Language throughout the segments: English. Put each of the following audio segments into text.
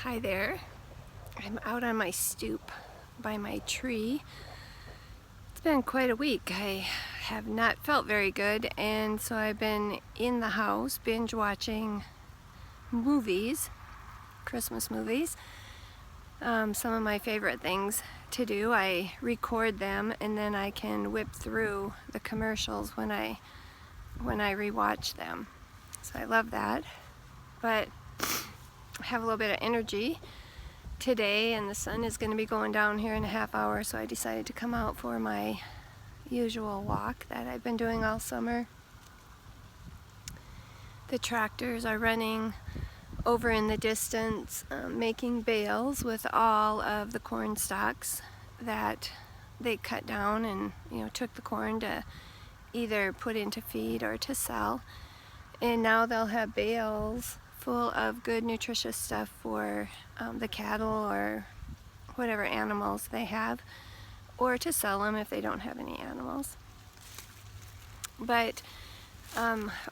Hi there. I'm out on my stoop by my tree. It's been quite a week. I have not felt very good, and so I've been in the house binge watching movies, Christmas movies. Some of my favorite things to do. I record them and then I can whip through the commercials when I rewatch them. So I love that. But I have a little bit of energy today, and the sun is going to be going down here in a half hour, so I decided to come out for my usual walk that I've been doing all summer. The tractors are running over in the distance, making bales with all of the corn stalks that they cut down and took the corn to either put into feed or to sell. And now they'll have bales full of good nutritious stuff for the cattle or whatever animals they have, or to sell them if they don't have any animals. But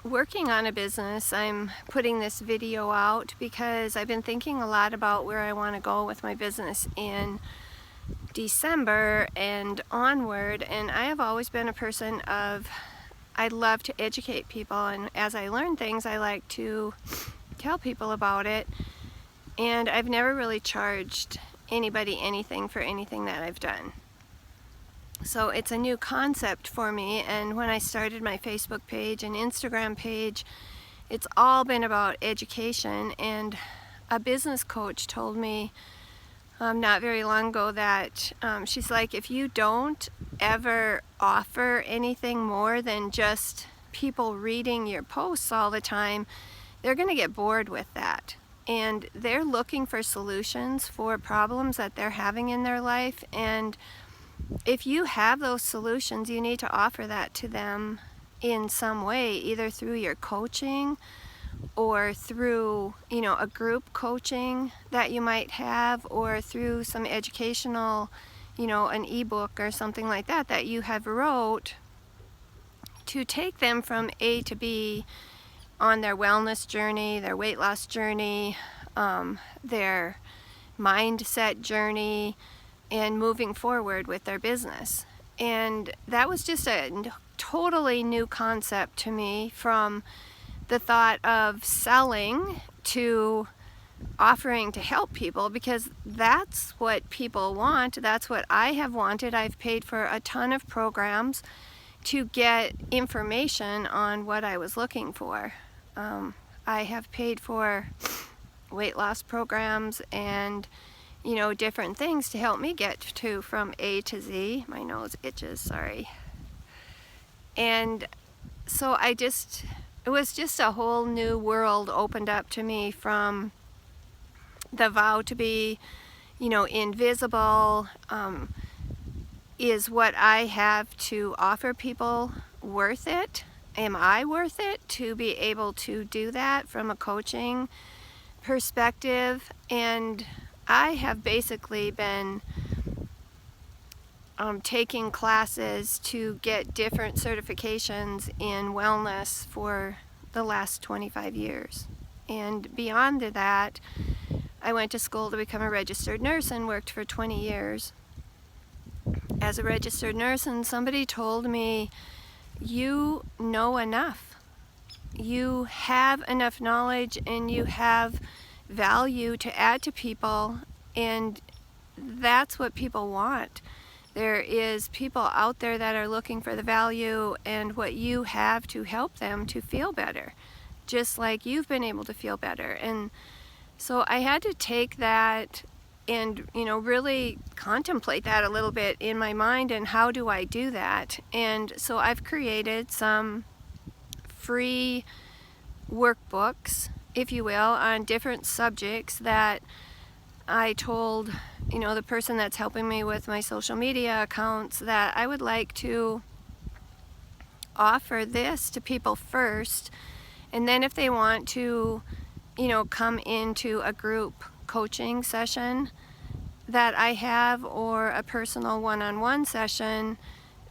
working on a business, I'm putting this video out because I've been thinking a lot about where I want to go with my business in December and onward. And I have always been a person of, I love to educate people, and as I learn things I like to tell people about it, and I've never really charged anybody anything for anything that I've done. So it's a new concept for me, and when I started my Facebook page and Instagram page, it's all been about education. And a business coach told me not very long ago that she's like, if you don't ever offer anything more than just people reading your posts all the time, they're going to get bored with that. And they're looking for solutions for problems that they're having in their life. And if you have those solutions, you need to offer that to them in some way, either through your coaching or through, a group coaching that you might have, or through some educational, an ebook or something like that that you have wrote to take them from A to B on their wellness journey, their weight loss journey, their mindset journey, and moving forward with their business. And that was just a totally new concept to me, from the thought of selling to offering to help people, because that's what people want. That's what I have wanted. I've paid for a ton of programs to get information on what I was looking for. I have paid for weight loss programs and different things to help me get to from A to Z. My nose itches, sorry. And so it was just a whole new world opened up to me, from the vow to be, invisible. Is what I have to offer people worth it? Am I worth it to be able to do that from a coaching perspective? And I have basically been taking classes to get different certifications in wellness for the last 25 years. And beyond that, I went to school to become a registered nurse and worked for 20 years as a registered nurse. And somebody told me, you know enough. You have enough knowledge and you have value to add to people, and that's what people want. There is people out there that are looking for the value and what you have to help them to feel better, just like you've been able to feel better. And so I had to take that and really contemplate that a little bit in my mind, and how do I do that? And so I've created some free workbooks, if you will, on different subjects that I told the person that's helping me with my social media accounts that I would like to offer this to people first, and then if they want to come into a group coaching session that I have, or a personal one-on-one session,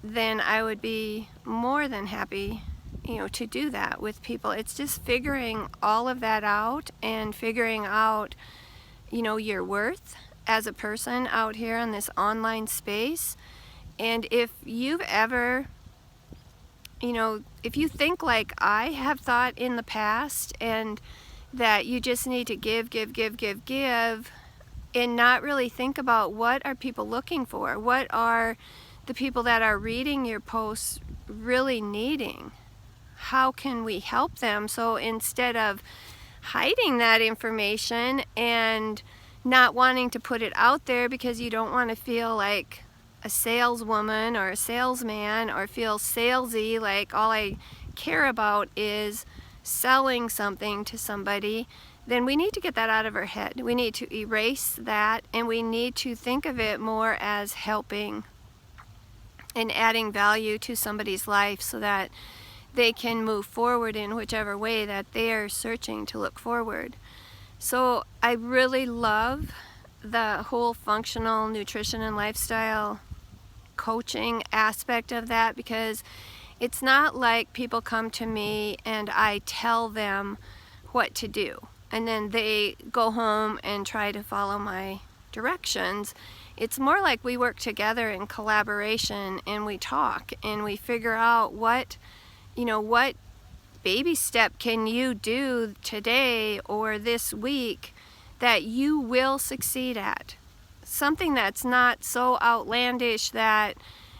then I would be more than happy to do that with people. It's just figuring all of that out, and figuring out your worth as a person out here in this online space. And if you've ever, if you think like I have thought in the past, and that you just need to give, and not really think about what are people looking for, what are the people that are reading your posts really needing, how can we help them? So instead of hiding that information and not wanting to put it out there because you don't want to feel like a saleswoman or a salesman, or feel salesy, like all I care about is selling something to somebody, then we need to get that out of our head. We need to erase that, and we need to think of it more as helping and adding value to somebody's life so that they can move forward in whichever way that they are searching to look forward. So I really love the whole functional nutrition and lifestyle coaching aspect of that, because it's not like people come to me and I tell them what to do and then they go home and try to follow my directions. It's more like we work together in collaboration, and we talk and we figure out what baby step can you do today or this week that you will succeed at. Something that's not so outlandish that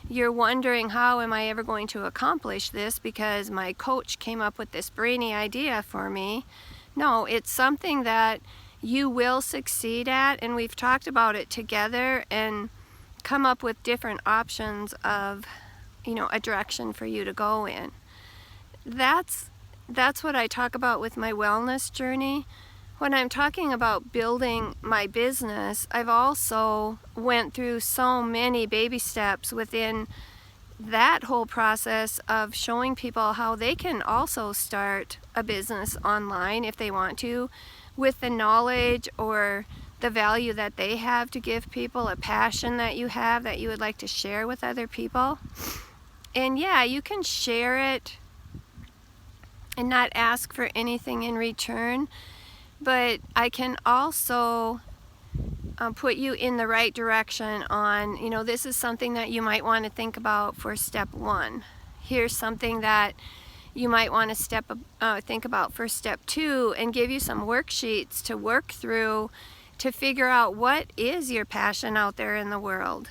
you're wondering, how am I ever going to accomplish this because my coach came up with this brainy idea for me. No, it's something that you will succeed at, and we've talked about it together and come up with different options of, a direction for you to go in. That's what I talk about with my wellness journey. When I'm talking about building my business, I've also went through so many baby steps within that whole process of showing people how they can also start a business online if they want to, with the knowledge or the value that they have to give people, a passion that you have that you would like to share with other people. And yeah, you can share it and not ask for anything in return, but I can also put you in the right direction on, this is something that you might want to think about for step 1. Here's something that you might want to think about for step 2, and give you some worksheets to work through to figure out what is your passion out there in the world.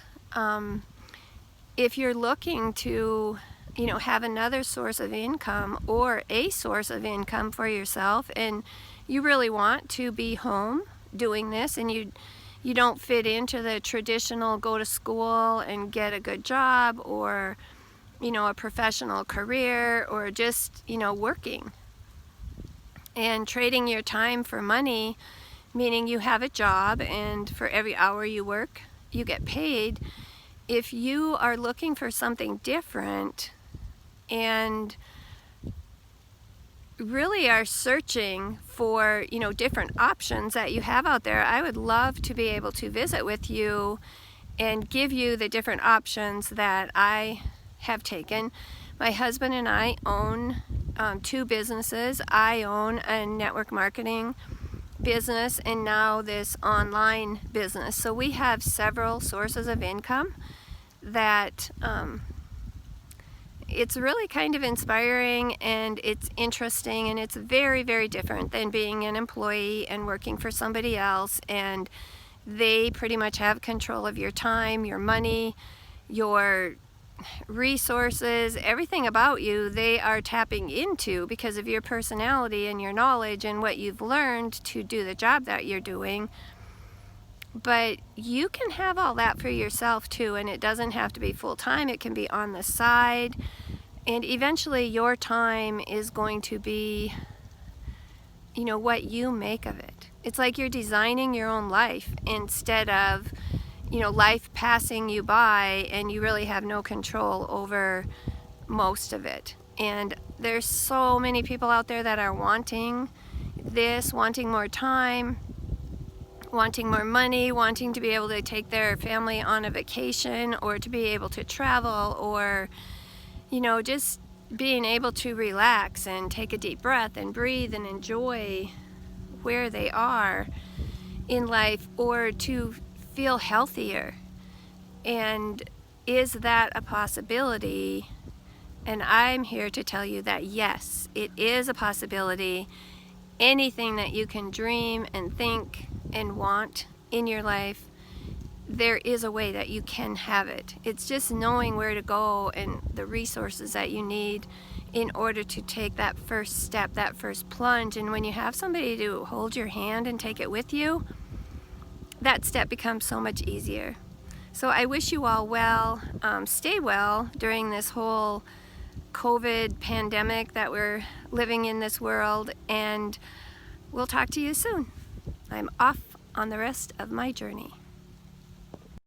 If you're looking to have another source of income or a source of income for yourself, and you really want to be home doing this, and you don't fit into the traditional go to school and get a good job, or a professional career, or just working and trading your time for money, meaning you have a job and for every hour you work you get paid. If you are looking for something different and really are searching for different options that you have out there, I would love to be able to visit with you and give you the different options that I have taken. My husband and I own 2 businesses. I own a network marketing business and now this online business. So we have several sources of income that it's really kind of inspiring, and it's interesting, and it's very, very different than being an employee and working for somebody else, and they pretty much have control of your time, your money, your resources, everything about you they are tapping into because of your personality and your knowledge and what you've learned to do the job that you're doing. But you can have all that for yourself too, and it doesn't have to be full time. It can be on the side, and eventually your time is going to be what you make of it. It's like you're designing your own life instead of life passing you by and you really have no control over most of it. And there's so many people out there that are wanting this, wanting more time, wanting more money, wanting to be able to take their family on a vacation, or to be able to travel, or just being able to relax and take a deep breath and breathe and enjoy where they are. in life or to feel healthier. And is that a possibility? And I'm here to tell you that yes, it is a possibility. Anything that you can dream and think and want in your life, there is a way that you can have it. It's just knowing where to go and the resources that you need in order to take that first step, that first plunge. And when you have somebody to hold your hand and take it with you, that step becomes so much easier. So I wish you all well. Stay well during this whole COVID pandemic that we're living in this world, and we'll talk to you soon. I'm off on the rest of my journey.